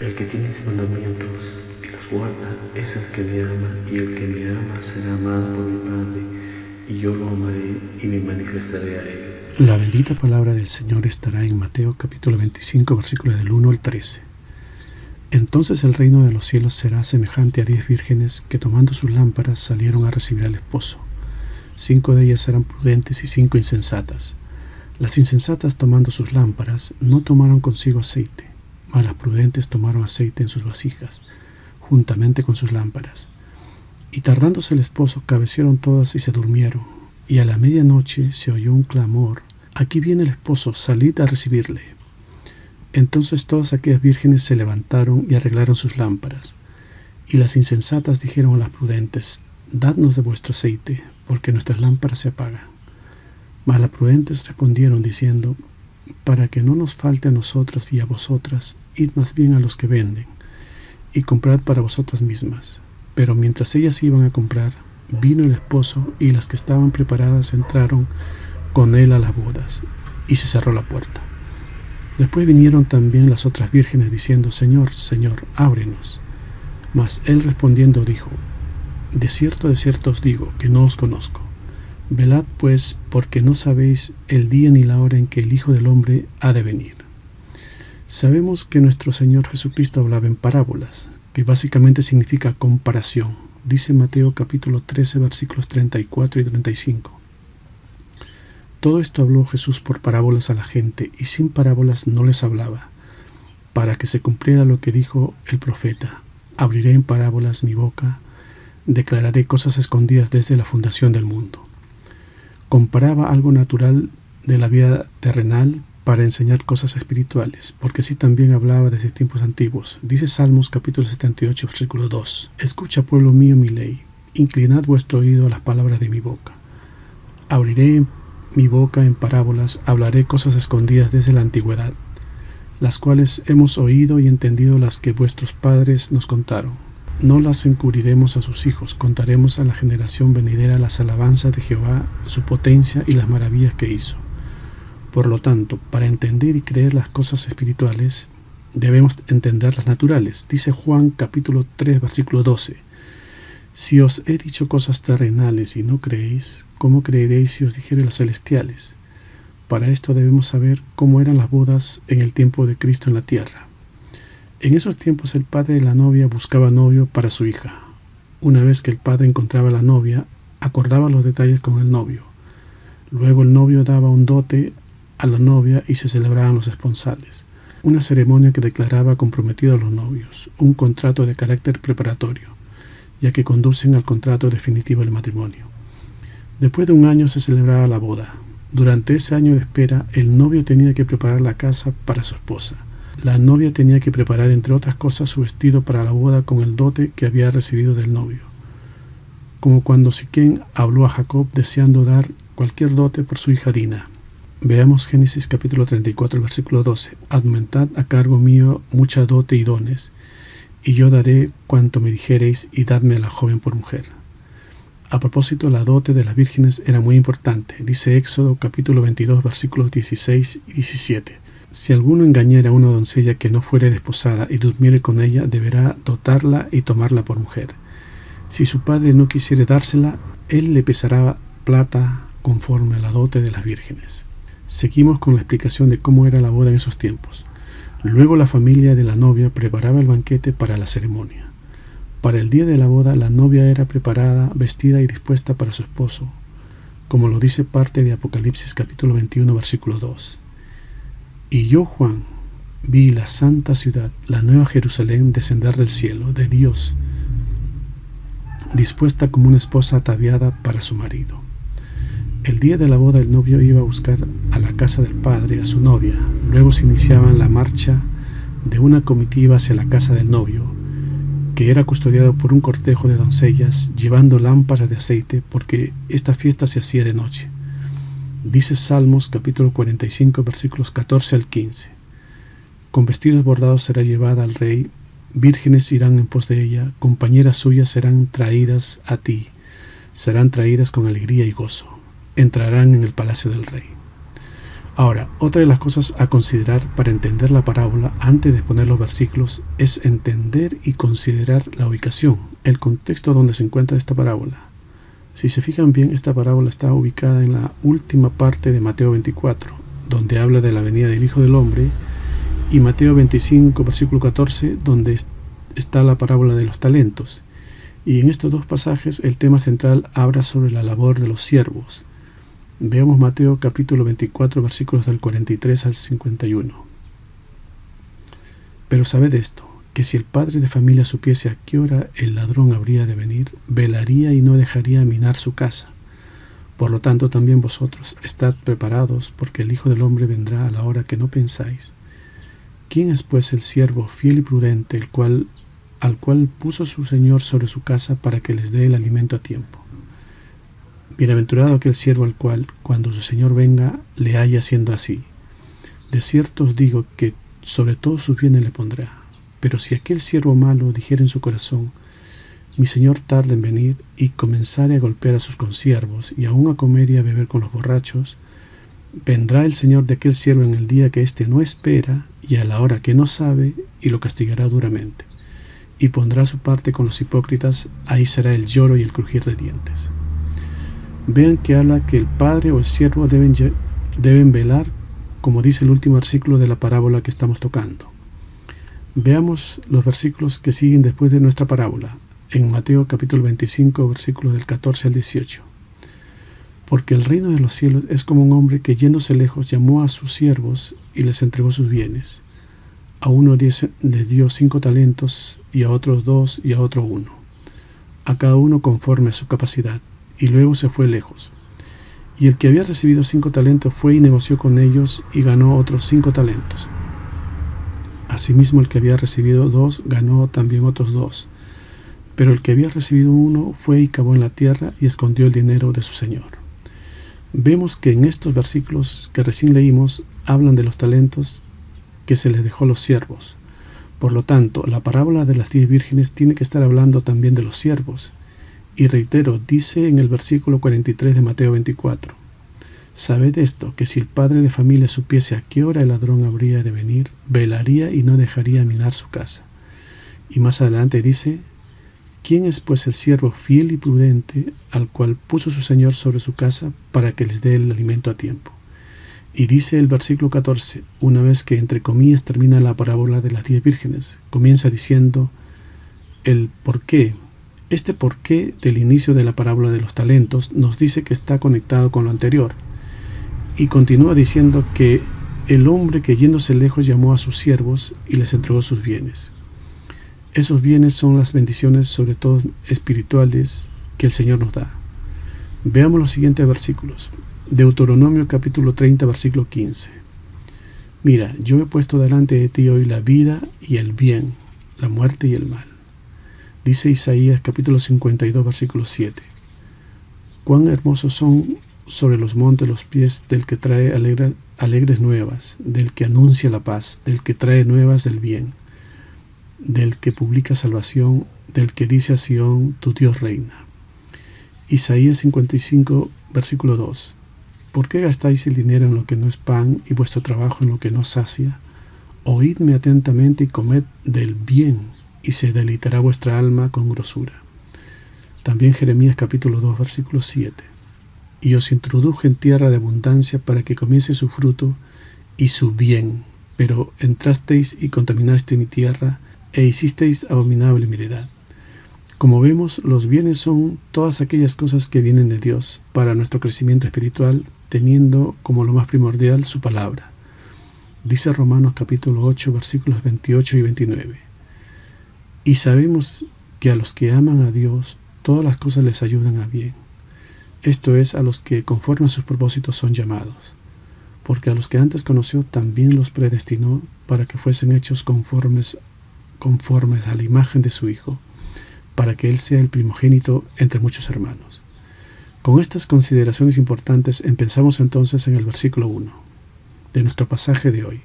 El que tiene mis mandamientos y los guarda, es el que me ama, y el que me ama será amado por mi Padre, y yo lo amaré y me manifestaré a él. La bendita palabra del Señor estará en Mateo capítulo 25, versículos del 1 al 13. Entonces el reino de los cielos será semejante a 10 vírgenes que tomando sus lámparas salieron a recibir al esposo. 5 de ellas eran prudentes y 5 insensatas. Las insensatas, tomando sus lámparas, no tomaron consigo aceite, mas las prudentes tomaron aceite en sus vasijas, juntamente con sus lámparas. Y tardándose el esposo, cabecieron todas y se durmieron. Y a la medianoche se oyó un clamor: «Aquí viene el esposo, salid a recibirle». Entonces todas aquellas vírgenes se levantaron y arreglaron sus lámparas. Y las insensatas dijeron a las prudentes: «Dadnos de vuestro aceite, porque nuestras lámparas se apagan». Mas las prudentes respondieron diciendo: «Para que no nos falte a nosotras y a vosotras, id más bien a los que venden, y comprad para vosotras mismas». Pero mientras ellas iban a comprar, vino el esposo, y las que estaban preparadas entraron con él a las bodas, y se cerró la puerta. Después vinieron también las otras vírgenes diciendo: «Señor, Señor, ábrenos». Mas él respondiendo dijo: de cierto os digo, que no os conozco. Velad pues, porque no sabéis el día ni la hora en que el Hijo del Hombre ha de venir. Sabemos que nuestro Señor Jesucristo hablaba en parábolas, que básicamente significa comparación. Dice Mateo capítulo 13, versículos 34 y 35. Todo esto habló Jesús por parábolas a la gente, y sin parábolas no les hablaba, para que se cumpliera lo que dijo el profeta: abriré en parábolas mi boca, declararé cosas escondidas desde la fundación del mundo. Comparaba algo natural de la vida terrenal para enseñar cosas espirituales, porque así también hablaba desde tiempos antiguos. Dice Salmos capítulo 78, versículo 2: «Escucha, pueblo mío, mi ley, inclinad vuestro oído a las palabras de mi boca. Abriré mi boca en parábolas, hablaré cosas escondidas desde la antigüedad, las cuales hemos oído y entendido, las que vuestros padres nos contaron. No las encubriremos a sus hijos, contaremos a la generación venidera las alabanzas de Jehová, su potencia y las maravillas que hizo». Por lo tanto, para entender y creer las cosas espirituales, debemos entender las naturales. Dice Juan capítulo 3, versículo 12: «Si os he dicho cosas terrenales y no creéis, ¿cómo creeréis si os dijere las celestiales?». Para esto debemos saber cómo eran las bodas en el tiempo de Cristo en la tierra. En esos tiempos el padre de la novia buscaba novio para su hija. Una vez que el padre encontraba a la novia, acordaba los detalles con el novio. Luego el novio daba un dote a la novia y se celebraban los esponsales, una ceremonia que declaraba comprometido a los novios, un contrato de carácter preparatorio, ya que conducen al contrato definitivo del matrimonio. Después de un año se celebraba la boda. Durante ese año de espera, el novio tenía que preparar la casa para su esposa. La novia tenía que preparar, entre otras cosas, su vestido para la boda con el dote que había recibido del novio. Como cuando Siquem habló a Jacob deseando dar cualquier dote por su hija Dina. Veamos Génesis capítulo 34, versículo 12. «Aumentad a cargo mío mucha dote y dones, y yo daré cuanto me dijereis, y dadme a la joven por mujer». A propósito, la dote de las vírgenes era muy importante. Dice Éxodo capítulo 22, versículos 16 y 17. «Si alguno engañara a una doncella que no fuere desposada y durmiere con ella, deberá dotarla y tomarla por mujer. Si su padre no quisiere dársela, él le pesará plata conforme a la dote de las vírgenes». Seguimos con la explicación de cómo era la boda en esos tiempos. Luego la familia de la novia preparaba el banquete para la ceremonia. Para el día de la boda, la novia era preparada, vestida y dispuesta para su esposo, como lo dice parte de Apocalipsis capítulo 21, versículo 2. «Y yo, Juan, vi la santa ciudad, la nueva Jerusalén, descender del cielo, de Dios, dispuesta como una esposa ataviada para su marido». El día de la boda, el novio iba a buscar a la casa del padre a su novia. Luego se iniciaba la marcha de una comitiva hacia la casa del novio, que era custodiado por un cortejo de doncellas llevando lámparas de aceite, porque esta fiesta se hacía de noche. Dice Salmos capítulo 45, versículos 14 al 15. «Con vestidos bordados será llevada al rey, vírgenes irán en pos de ella, compañeras suyas serán traídas a ti, serán traídas con alegría y gozo, entrarán en el palacio del rey». Ahora, otra de las cosas a considerar para entender la parábola antes de exponer los versículos es entender y considerar la ubicación, el contexto donde se encuentra esta parábola. Si se fijan bien, esta parábola está ubicada en la última parte de Mateo 24, donde habla de la venida del Hijo del Hombre, y Mateo 25, versículo 14, donde está la parábola de los talentos. Y en estos dos pasajes el tema central habla sobre la labor de los siervos. Veamos Mateo capítulo 24, versículos del 43 al 51. Pero sabed esto, que si el padre de familia supiese a qué hora el ladrón habría de venir, velaría y no dejaría minar su casa. Por lo tanto, también vosotros estad preparados, porque el Hijo del Hombre vendrá a la hora que no pensáis. ¿Quién es pues el siervo fiel y prudente, al cual puso su Señor sobre su casa para que les dé el alimento a tiempo? Bienaventurado aquel siervo al cual, cuando su Señor venga, le haya haciendo así. De cierto os digo que sobre todos sus bienes le pondrá. Pero si aquel siervo malo dijera en su corazón, mi Señor tarda en venir, y comenzare a golpear a sus consiervos, y aun a comer y a beber con los borrachos, vendrá el Señor de aquel siervo en el día que éste no espera, y a la hora que no sabe, y lo castigará duramente. Y pondrá su parte con los hipócritas, ahí será el lloro y el crujir de dientes. Vean que habla que el padre o el siervo deben velar, como dice el último versículo de la parábola que estamos tocando. Veamos los versículos que siguen después de nuestra parábola, en Mateo capítulo 25, versículos del 14 al 18. Porque el reino de los cielos es como un hombre que, yéndose lejos, llamó a sus siervos y les entregó sus bienes. A uno le dio 5 talentos, y a otros 2, y a otro 1, a cada uno conforme a su capacidad, y luego se fue lejos. Y el que había recibido 5 talentos fue y negoció con ellos, y ganó otros 5 talentos. Asimismo, el que había recibido 2 ganó también otros 2. Pero el que había recibido 1 fue y cavó en la tierra y escondió el dinero de su señor. Vemos que en estos versículos que recién leímos hablan de los talentos que se les dejó a los siervos. Por lo tanto, la parábola de las 10 vírgenes tiene que estar hablando también de los siervos. Y reitero, dice en el versículo 43 de Mateo 24, sabed esto, que si el padre de familia supiese a qué hora el ladrón habría de venir, velaría y no dejaría minar su casa. Y más adelante dice, ¿quién es pues el siervo fiel y prudente, al cual puso su Señor sobre su casa para que les dé el alimento a tiempo? Y dice el versículo 14, una vez que entre comillas termina la parábola de las 10 vírgenes, comienza diciendo el por qué. Este porqué del inicio de la parábola de los talentos nos dice que está conectado con lo anterior. Y continúa diciendo que el hombre que yéndose lejos llamó a sus siervos y les entregó sus bienes. Esos bienes son las bendiciones, sobre todo espirituales, que el Señor nos da. Veamos los siguientes versículos. Deuteronomio capítulo 30, versículo 15. Mira, yo he puesto delante de ti hoy la vida y el bien, la muerte y el mal. Dice Isaías capítulo 52, versículo 7. Cuán hermosos son sobre los montes los pies del que trae alegres nuevas, del que anuncia la paz, del que trae nuevas del bien, del que publica salvación, del que dice a Sión, tu Dios reina. Isaías 55, versículo 2. ¿Por qué gastáis el dinero en lo que no es pan y vuestro trabajo en lo que no sacia? Oídme atentamente y comed del bien, y se deleitará vuestra alma con grosura. También Jeremías capítulo 2, versículo 7. Y os introduje en tierra de abundancia para que comiese su fruto y su bien, pero entrasteis y contaminaste mi tierra, e hicisteis abominable mi heredad. Como vemos, los bienes son todas aquellas cosas que vienen de Dios para nuestro crecimiento espiritual, teniendo como lo más primordial su palabra. Dice Romanos capítulo 8, versículos 28 y 29. Y sabemos que a los que aman a Dios, todas las cosas les ayudan a bien. Esto es, a los que conforme a sus propósitos son llamados. Porque a los que antes conoció también los predestinó para que fuesen hechos conformes a la imagen de su Hijo, para que Él sea el primogénito entre muchos hermanos. Con estas consideraciones importantes, empezamos entonces en el versículo 1 de nuestro pasaje de hoy.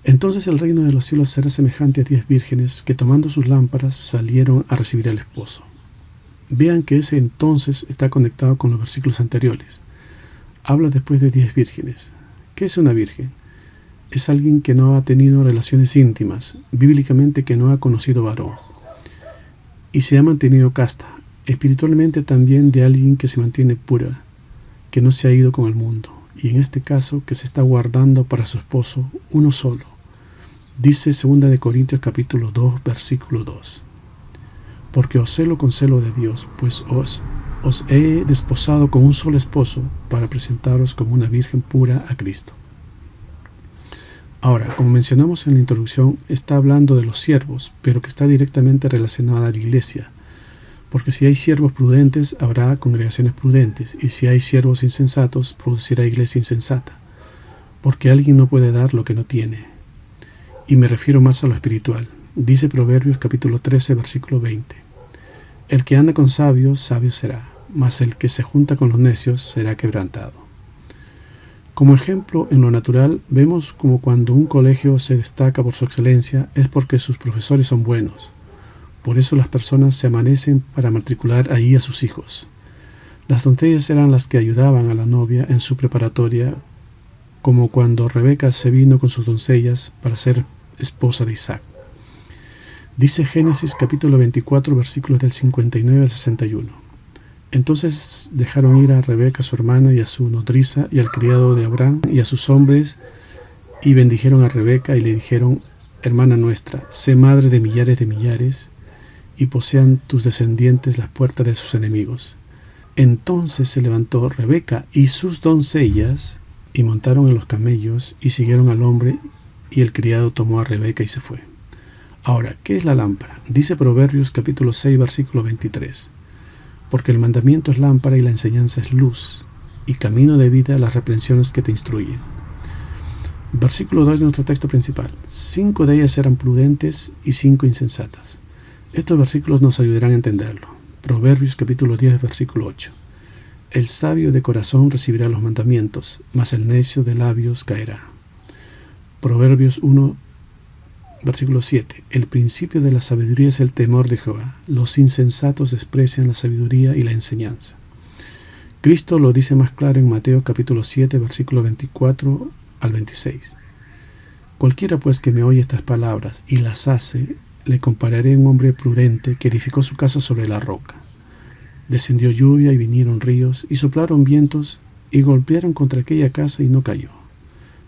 Entonces el reino de los cielos será semejante a 10 vírgenes que, tomando sus lámparas, salieron a recibir al esposo. Vean que ese entonces está conectado con los versículos anteriores. habla después de 10 vírgenes. ¿Qué es una virgen? Es alguien que no ha tenido relaciones íntimas, bíblicamente que no ha conocido varón, y se ha mantenido casta, espiritualmente también de alguien que se mantiene pura, que no se ha ido con el mundo, y en este caso que se está guardando para su esposo uno solo. Dice 2 Corintios capítulo 2, versículo 2. Porque os celo con celo de Dios, pues os he desposado con un solo esposo para presentaros como una virgen pura a Cristo. Ahora, como mencionamos en la introducción, está hablando de los siervos, pero que está directamente relacionada a la iglesia, porque si hay siervos prudentes, habrá congregaciones prudentes, y si hay siervos insensatos, producirá iglesia insensata, porque alguien no puede dar lo que no tiene. Y me refiero más a lo espiritual. Dice Proverbios capítulo 13, versículo 20. El que anda con sabios, sabio será, mas el que se junta con los necios será quebrantado. Como ejemplo, en lo natural, vemos como cuando un colegio se destaca por su excelencia es porque sus profesores son buenos. Por eso las personas se amanecen para matricular ahí a sus hijos. Las doncellas eran las que ayudaban a la novia en su preparatoria, como cuando Rebeca se vino con sus doncellas para ser esposa de Isaac. Dice Génesis capítulo 24, versículos del 59 al 61. Entonces dejaron ir a Rebeca su hermana y a su nodriza y al criado de Abraham y a sus hombres, y bendijeron a Rebeca y le dijeron: hermana nuestra, sé madre de millares, y posean tus descendientes las puertas de sus enemigos. Entonces se levantó Rebeca y sus doncellas, y montaron en los camellos, y siguieron al hombre, y el criado tomó a Rebeca y se fue. Ahora, ¿qué es la lámpara? Dice Proverbios capítulo 6, versículo 23. Porque el mandamiento es lámpara y la enseñanza es luz, y camino de vida las reprensiones que te instruyen. Versículo 2 de nuestro texto principal. 5 de ellas eran prudentes y 5 insensatas. Estos versículos nos ayudarán a entenderlo. Proverbios capítulo 10, versículo 8. El sabio de corazón recibirá los mandamientos, mas el necio de labios caerá. Proverbios 1, versículo 7. El principio de la sabiduría es el temor de Jehová. Los insensatos desprecian la sabiduría y la enseñanza. Cristo lo dice más claro en Mateo capítulo 7, versículo 24 al 26. Cualquiera pues que me oye estas palabras y las hace, le compararé a un hombre prudente que edificó su casa sobre la roca. Descendió lluvia y vinieron ríos y soplaron vientos y golpearon contra aquella casa y no cayó,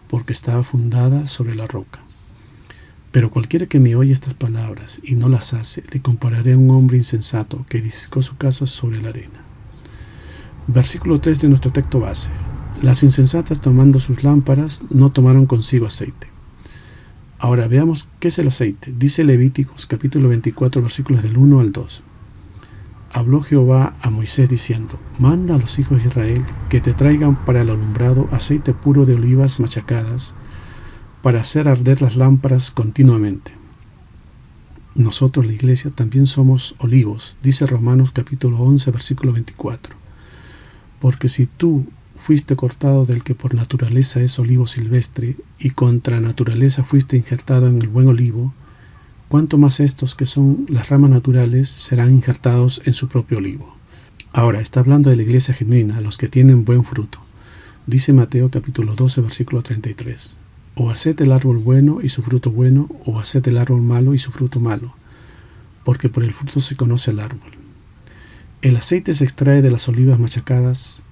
porque estaba fundada sobre la roca. Pero cualquiera que me oye estas palabras y no las hace, le compararé a un hombre insensato que edificó su casa sobre la arena. Versículo 3 de nuestro texto base. Las insensatas, tomando sus lámparas, no tomaron consigo aceite. Ahora veamos qué es el aceite. Dice Levíticos capítulo 24, versículos del 1 al 2. Habló Jehová a Moisés diciendo: manda a los hijos de Israel que te traigan para el alumbrado aceite puro de olivas machacadas, para hacer arder las lámparas continuamente. Nosotros, la iglesia, también somos olivos, dice Romanos capítulo 11, versículo 24. Porque si tú fuiste cortado del que por naturaleza es olivo silvestre, y contra naturaleza fuiste injertado en el buen olivo, cuánto más estos que son las ramas naturales serán injertados en su propio olivo. Ahora, está hablando de la iglesia genuina, los que tienen buen fruto. Dice Mateo capítulo 12, versículo 33. O haced el árbol bueno y su fruto bueno, o haced el árbol malo y su fruto malo, porque por el fruto se conoce el árbol. El aceite se extrae de las olivas machacadas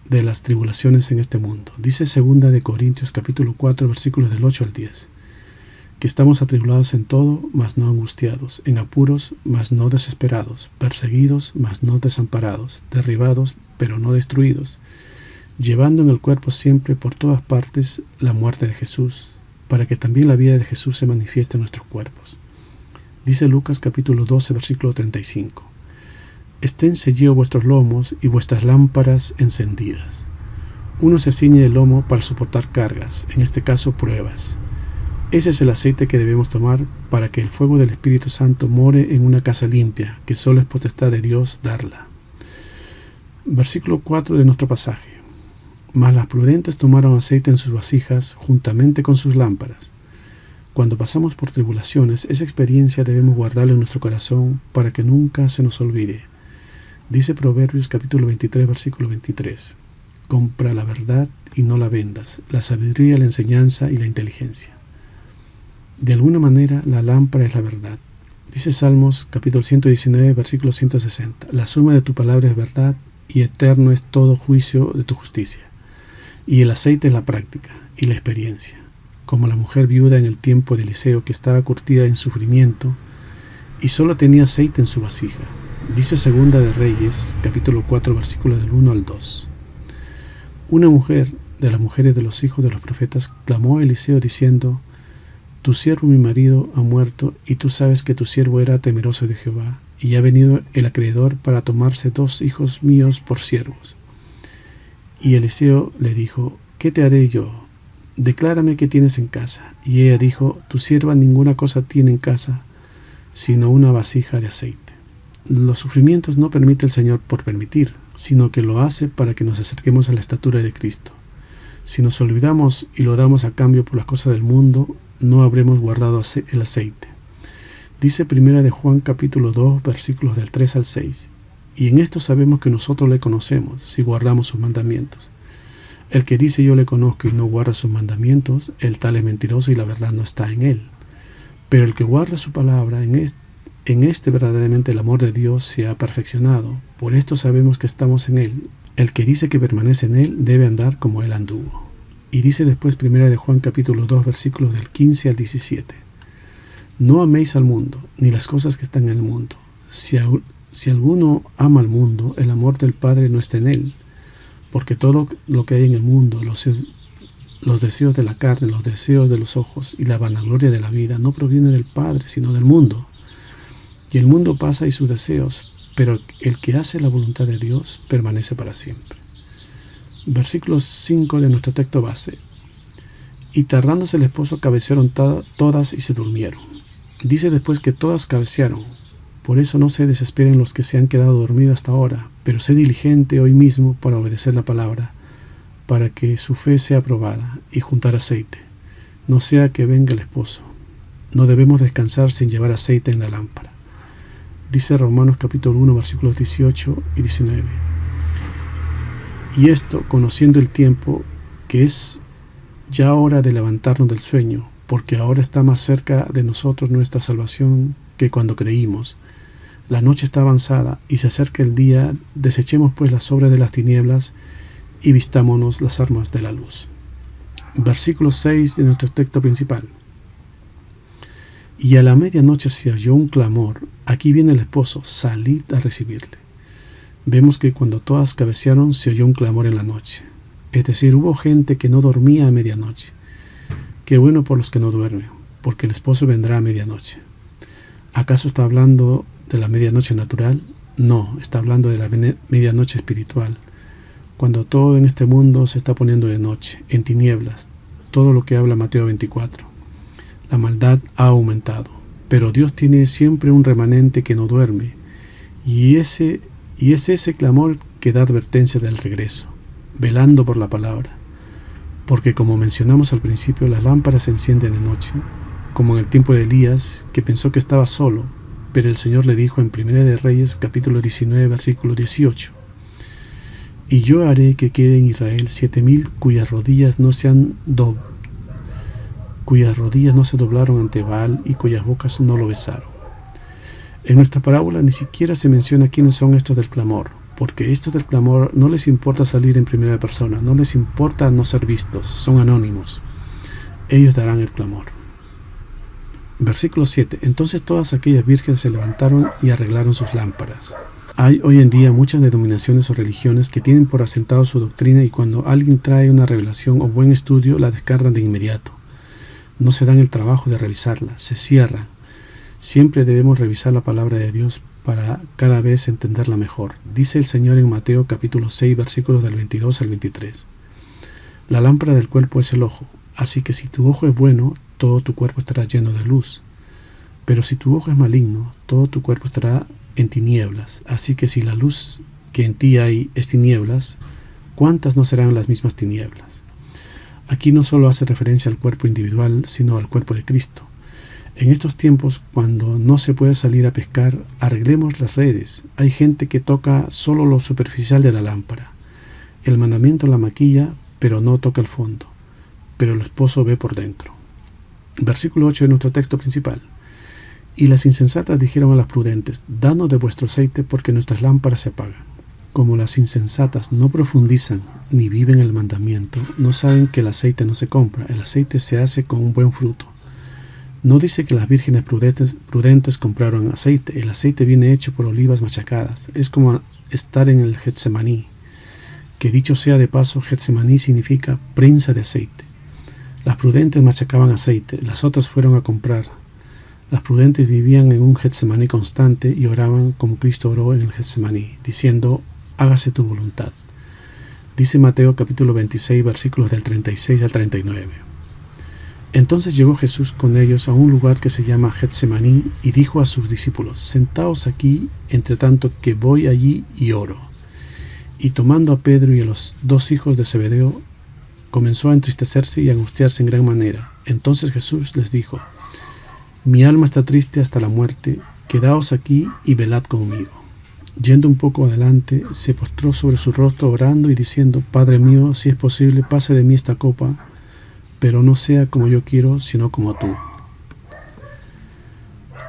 de las tribulaciones en este mundo. Dice 2 Corintios capítulo 4, versículos del 8 al 10, que estamos atribulados en todo, mas no angustiados, en apuros, mas no desesperados, perseguidos, mas no desamparados, derribados, pero no destruidos, llevando en el cuerpo siempre por todas partes la muerte de Jesús, para que también la vida de Jesús se manifieste en nuestros cuerpos. Dice Lucas capítulo 12, versículo 35. Estén ceñidos vuestros lomos y vuestras lámparas encendidas. Uno se ciñe el lomo para soportar cargas, en este caso pruebas. Ese es el aceite que debemos tomar para que el fuego del Espíritu Santo more en una casa limpia, que solo es potestad de Dios darla. Versículo 4 de nuestro pasaje. Mas las prudentes tomaron aceite en sus vasijas juntamente con sus lámparas. Cuando pasamos por tribulaciones, esa experiencia debemos guardarla en nuestro corazón para que nunca se nos olvide. Dice Proverbios capítulo 23, versículo 23. Compra la verdad y no la vendas, la sabiduría, la enseñanza y la inteligencia. De alguna manera, la lámpara es la verdad. Dice Salmos capítulo 119, versículo 160. La suma de tu palabra es verdad y eterno es todo juicio de tu justicia. Y el aceite es la práctica y la experiencia. Como la mujer viuda en el tiempo de Eliseo, que estaba curtida en sufrimiento y solo tenía aceite en su vasija. Dice Segunda de Reyes, capítulo 4, versículos del 1 al 2. Una mujer de las mujeres de los hijos de los profetas clamó a Eliseo diciendo: Tu siervo mi marido ha muerto, y tú sabes que tu siervo era temeroso de Jehová, y ha venido el acreedor para tomarse 2 hijos míos por siervos. Y Eliseo le dijo: ¿Qué te haré yo? Declárame qué tienes en casa. Y ella dijo: Tu sierva ninguna cosa tiene en casa, sino una vasija de aceite. Los sufrimientos no permite el Señor por permitir, sino que lo hace para que nos acerquemos a la estatura de Cristo. Si nos olvidamos y lo damos a cambio por las cosas del mundo, no habremos guardado el aceite. Dice Primera de Juan capítulo 2, versículos del 3 al 6. Y en esto sabemos que nosotros le conocemos, si guardamos sus mandamientos. El que dice yo le conozco y no guarda sus mandamientos, el tal es mentiroso y la verdad no está en él. Pero el que guarda su palabra, en este verdaderamente el amor de Dios se ha perfeccionado. Por esto sabemos que estamos en él. El que dice que permanece en él debe andar como él anduvo. Y dice después Primera de Juan capítulo 2, versículos del 15 al 17. No améis al mundo, ni las cosas que están en el mundo. Si alguno ama al mundo, el amor del Padre no está en él. Porque todo lo que hay en el mundo, los deseos de la carne, los deseos de los ojos y la vanagloria de la vida, no proviene del Padre, sino del mundo. Y el mundo pasa y sus deseos, pero el que hace la voluntad de Dios permanece para siempre. Versículo 5 de nuestro texto base. Y tardándose el esposo, cabecearon todas y se durmieron. Dice después que todas cabecearon. Por eso no se desesperen los que se han quedado dormidos hasta ahora, pero sé diligente hoy mismo para obedecer la palabra, para que su fe sea aprobada, y juntar aceite, no sea que venga el esposo. No debemos descansar sin llevar aceite en la lámpara. Dice Romanos capítulo 1, versículos 18 y 19. Y esto, conociendo el tiempo, que es ya hora de levantarnos del sueño, porque ahora está más cerca de nosotros nuestra salvación que cuando creímos. La noche está avanzada y se acerca el día. Desechemos pues las obras de las tinieblas y vistámonos las armas de la luz. Versículo 6 de nuestro texto principal. Y a la medianoche se oyó un clamor: aquí viene el esposo, salid a recibirle. Vemos que cuando todas cabecearon se oyó un clamor en la noche. Es decir, hubo gente que no dormía a medianoche. Qué bueno por los que no duermen, porque el esposo vendrá a medianoche. ¿Acaso está hablando de la medianoche natural? No, está hablando de la medianoche espiritual. Cuando todo en este mundo se está poniendo de noche, en tinieblas, todo lo que habla Mateo 24. La maldad ha aumentado, pero Dios tiene siempre un remanente que no duerme, y es ese clamor que da advertencia del regreso, velando por la palabra. Porque como mencionamos al principio, las lámparas se encienden de noche, como en el tiempo de Elías, que pensó que estaba solo, pero el Señor le dijo en Primera de Reyes capítulo 19, versículo 18: Y yo haré que quede en Israel 7,000 cuyas rodillas no se doblaron ante Baal y cuyas bocas no lo besaron. En nuestra parábola ni siquiera se menciona quiénes son estos del clamor, porque estos del clamor no les importa salir en primera persona, no les importa no ser vistos, son anónimos. Ellos darán el clamor. Versículo 7. Entonces todas aquellas vírgenes se levantaron y arreglaron sus lámparas. Hay hoy en día muchas denominaciones o religiones que tienen por asentado su doctrina, y cuando alguien trae una revelación o buen estudio la descargan de inmediato. No se dan el trabajo de revisarla, se cierran. Siempre debemos revisar la palabra de Dios para cada vez entenderla mejor. Dice el Señor en Mateo capítulo 6, versículos del 22 al 23. La lámpara del cuerpo es el ojo, así que si tu ojo es bueno, todo tu cuerpo estará lleno de luz. Pero si tu ojo es maligno, todo tu cuerpo estará en tinieblas. Así que si la luz que en ti hay es tinieblas, ¿cuántas no serán las mismas tinieblas? Aquí no solo hace referencia al cuerpo individual, sino al cuerpo de Cristo. En estos tiempos, cuando no se puede salir a pescar, arreglemos las redes. Hay gente que toca solo lo superficial de la lámpara. El mandamiento la maquilla, pero no toca el fondo, pero el esposo ve por dentro. Versículo 8 de nuestro texto principal. Y las insensatas dijeron a las prudentes: danos de vuestro aceite, porque nuestras lámparas se apagan. Como las insensatas no profundizan ni viven el mandamiento, no saben que el aceite no se compra, el aceite se hace con un buen fruto. No dice que las vírgenes prudentes compraron aceite. El aceite viene hecho por olivas machacadas. Es como estar en el Getsemaní, que dicho sea de paso, Getsemaní significa prensa de aceite. Las prudentes machacaban aceite, las otras fueron a comprar. Las prudentes vivían en un Getsemaní constante y oraban como Cristo oró en el Getsemaní, diciendo: hágase tu voluntad. Dice Mateo capítulo 26, versículos del 36 al 39. Entonces llegó Jesús con ellos a un lugar que se llama Getsemaní y dijo a sus discípulos: sentaos aquí, entre tanto que voy allí y oro. Y tomando a Pedro y a los dos hijos de Zebedeo, comenzó a entristecerse y a angustiarse en gran manera. Entonces Jesús les dijo: mi alma está triste hasta la muerte, quedaos aquí y velad conmigo. Yendo un poco adelante, se postró sobre su rostro orando y diciendo: Padre mío, si es posible, pase de mí esta copa, pero no sea como yo quiero, sino como tú.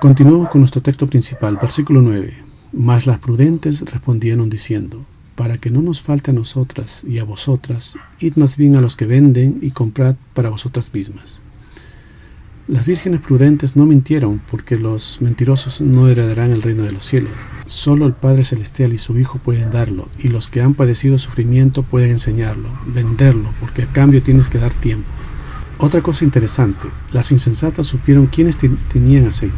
Continuamos con nuestro texto principal, versículo 9. Mas las prudentes respondieron diciendo: para que no nos falte a nosotras y a vosotras, id más bien a los que venden y comprad para vosotras mismas. Las vírgenes prudentes no mintieron, porque los mentirosos no heredarán el reino de los cielos. Solo el Padre Celestial y su Hijo pueden darlo, y los que han padecido sufrimiento pueden enseñarlo, venderlo, porque a cambio tienes que dar tiempo. Otra cosa interesante, las insensatas supieron quiénes tenían aceite,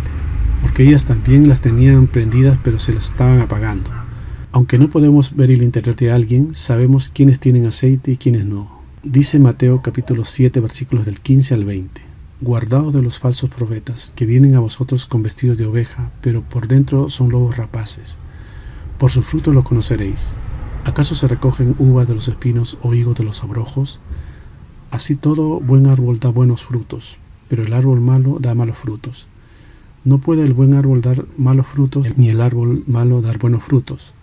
porque ellas también las tenían prendidas, pero se las estaban apagando. Aunque no podemos ver el interior de alguien, sabemos quiénes tienen aceite y quiénes no. Dice Mateo capítulo 7, versículos del 15 al 20. Guardaos de los falsos profetas, que vienen a vosotros con vestidos de oveja, pero por dentro son lobos rapaces. Por sus frutos los conoceréis. ¿Acaso se recogen uvas de los espinos o higos de los abrojos? Así todo buen árbol da buenos frutos, pero el árbol malo da malos frutos. No puede el buen árbol dar malos frutos, ni el árbol malo dar buenos frutos.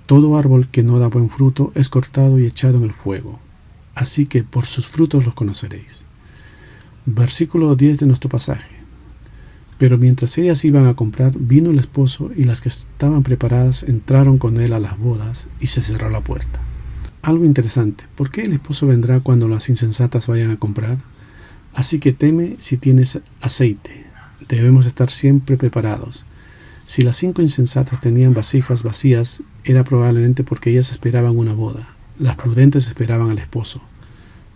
Todo árbol que no da buen fruto es cortado y echado en el fuego. Así que por sus frutos los conoceréis. Versículo 10 de nuestro pasaje. Pero mientras ellas iban a comprar, vino el esposo, y las que estaban preparadas entraron con él a las bodas, y se cerró la puerta. Algo interesante, ¿por qué el esposo vendrá cuando las insensatas vayan a comprar? Así que teme si tienes aceite. Debemos estar siempre preparados. Si las 5 insensatas tenían vasijas vacías, era probablemente porque ellas esperaban una boda. Las prudentes esperaban al esposo.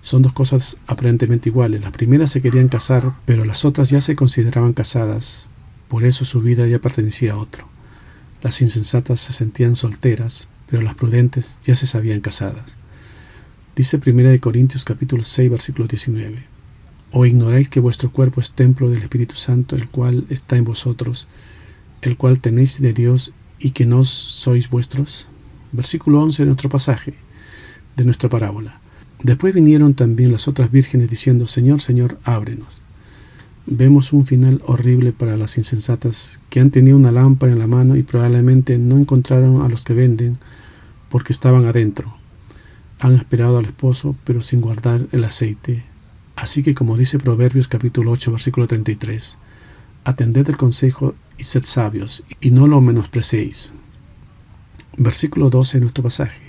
Son dos cosas aparentemente iguales. Las primeras se querían casar, pero las otras ya se consideraban casadas. Por eso su vida ya pertenecía a otro. Las insensatas se sentían solteras, pero las prudentes ya se sabían casadas. Dice 1 Corintios capítulo 6, versículo 19. ¿O ignoráis que vuestro cuerpo es templo del Espíritu Santo, el cual está en vosotros, el cual tenéis de Dios, y que no sois vuestros? Versículo 11 de nuestro pasaje, de nuestra parábola. Después vinieron también las otras vírgenes diciendo: Señor, Señor, ábrenos. Vemos un final horrible para las insensatas, que han tenido una lámpara en la mano y probablemente no encontraron a los que venden porque estaban adentro. Han esperado al esposo, pero sin guardar el aceite. Así que, como dice Proverbios capítulo 8, versículo 33, atended el consejo y sed sabios, y no lo menospreciéis. Versículo 12 de nuestro pasaje.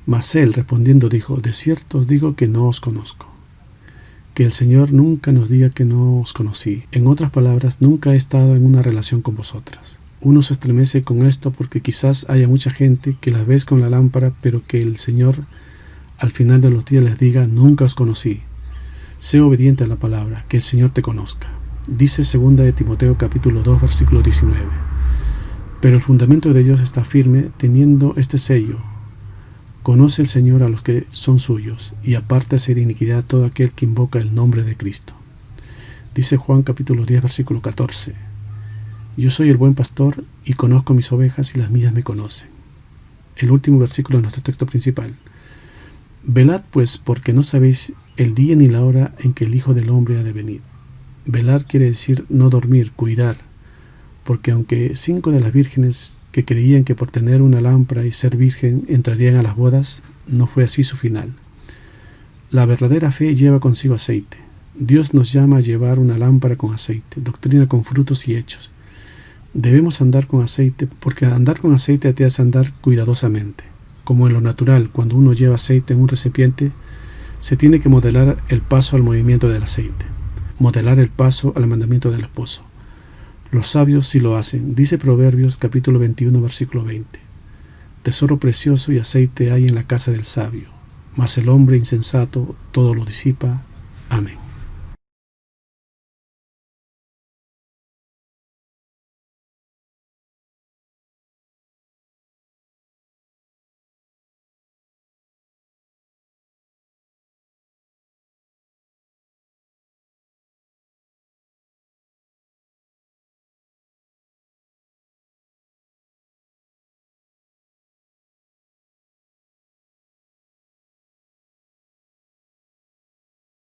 Mas él respondiendo dijo: de cierto os digo que no os conozco. Que el Señor nunca nos diga que no os conocí. En otras palabras, nunca he estado en una relación con vosotras. Uno se estremece con esto porque quizás haya mucha gente que las ves con la lámpara, pero que el Señor al final de los días les diga: nunca os conocí. Sé obediente a la palabra, que el Señor te conozca. Dice 2 de Timoteo capítulo 2, versículo 19. Pero el fundamento de Dios está firme, teniendo este sello: conoce el Señor a los que son suyos, y apártase de iniquidad todo aquel que invoca el nombre de Cristo. Dice Juan capítulo 10, versículo 14. Yo soy el buen pastor, y conozco mis ovejas, y las mías me conocen. El último versículo de nuestro texto principal. Velad pues, porque no sabéis el día ni la hora en que el Hijo del Hombre ha de venir. Velar quiere decir no dormir, cuidar, porque aunque 5 de las vírgenes que creían que por tener una lámpara y ser virgen entrarían a las bodas, no fue así su final. La verdadera fe lleva consigo aceite. Dios nos llama a llevar una lámpara con aceite, doctrina con frutos y hechos. Debemos andar con aceite porque andar con aceite te hace andar cuidadosamente. Como en lo natural, cuando uno lleva aceite en un recipiente, se tiene que modelar el paso al movimiento del aceite, modelar el paso al mandamiento del esposo. Los sabios sí lo hacen. Dice Proverbios capítulo 21, versículo 20. Tesoro precioso y aceite hay en la casa del sabio, mas el hombre insensato todo lo disipa. Amén.